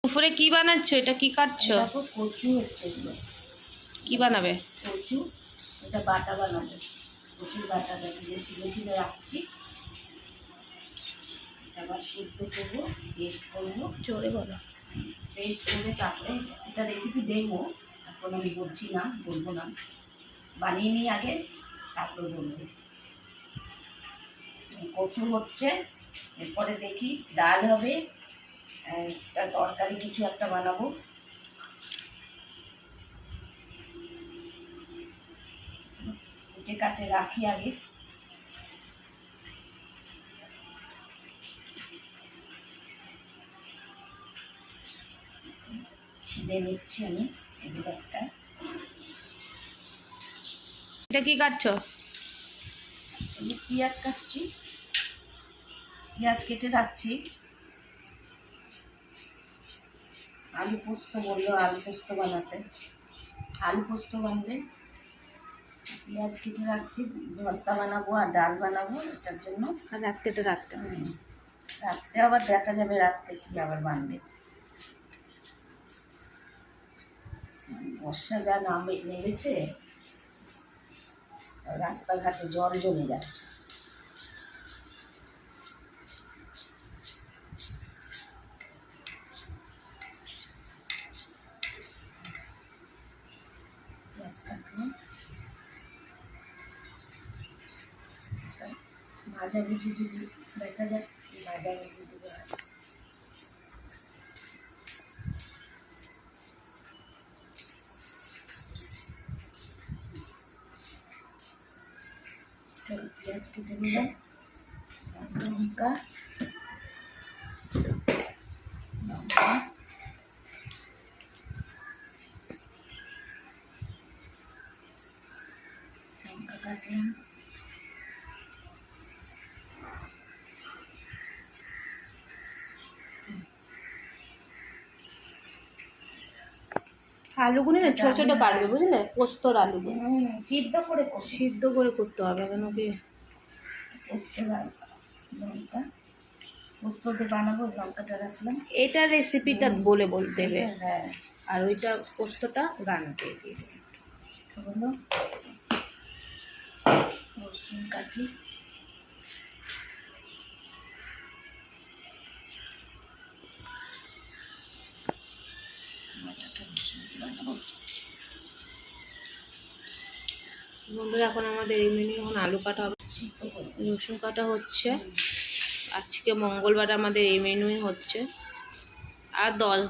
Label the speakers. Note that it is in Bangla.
Speaker 1: দুপুরে কি বানাচ্ছো? এটা কি কাটছো?
Speaker 2: দেখো কচু হচ্ছে এগুলো।
Speaker 1: কি বানাবে?
Speaker 2: কচু, এটা বাটা বানাবো। কচুর বাটাটা দিয়ে ছিলে ছিলে রাখছি, আবার সিদ্ধ করবো, পেস্ট করবো।
Speaker 1: জোরে বলো।
Speaker 2: পেস্ট করে তারপরে একটা রেসিপি দেখবো, এখন আমি বলছি না, বলবো না, বানিয়ে নিই আগে, তারপরে বলবো। কচু হচ্ছে, এরপরে দেখি ডাল হবে, একটা তরকারি কিছু একটা বানাবো। কেটে কাটে রাখি আগে। ছিঁড়ে নিচ্ছি আমি এগুলো একটা।
Speaker 1: এটা কি কাটছো?
Speaker 2: আমি পেঁয়াজ কাটছি, পেঁয়াজ কেটে রাখছি। আলু পোস্ত বললো, আলু পোস্ত বানাতে, আলু পোস্ত বানবে। পেঁয়াজ কেটে রাখছি, ভর্তা বানাবো আর ডাল বানাবো, এটার জন্য।
Speaker 1: আর রাখতে তো রাখতে হবে।
Speaker 2: রাত্রে আবার দেখা যাবে রাত্রে কি আবার বানবে। বর্ষা যা নেমেছে, রাস্তাঘাটে জল জমে যাচ্ছে। পেঁয়াজ কাটলাম, ভাজাভুজি যদি দেখা যাক, ভাজাভুজি দিতে হয়। পেঁয়াজ কেটে নিলাম, লঙ্কা লঙ্কা লঙ্কা কাটলাম।
Speaker 1: আলুগুলো না ছোট ছোট কাটবে, বুঝলে? পোস্তর আলুগুলো
Speaker 2: সিদ্ধ করে কষি,
Speaker 1: সিদ্ধ করে করতে হবে, কেন কি
Speaker 2: পোস্তের লঙ্কা, পোস্ততে বানাবো, লঙ্কাটা রাখলাম।
Speaker 1: এটা রেসিপিটা বলে দেবে,
Speaker 2: হ্যাঁ,
Speaker 1: আর ওইটা পোস্তটা গান দিয়ে দিয়ে দেবে।
Speaker 2: হলো রসুন কাটি, বাটাটা রসুন বানাবো।
Speaker 1: বন্ধুরা, এখন আমাদের এই মেনু, এখন আলু কাটা হবে,
Speaker 2: সিদ্ধ করে
Speaker 1: রসুন কাটা হচ্ছে। আজকে মঙ্গলবার, আমাদের এই মেনুই হচ্ছে। আর 10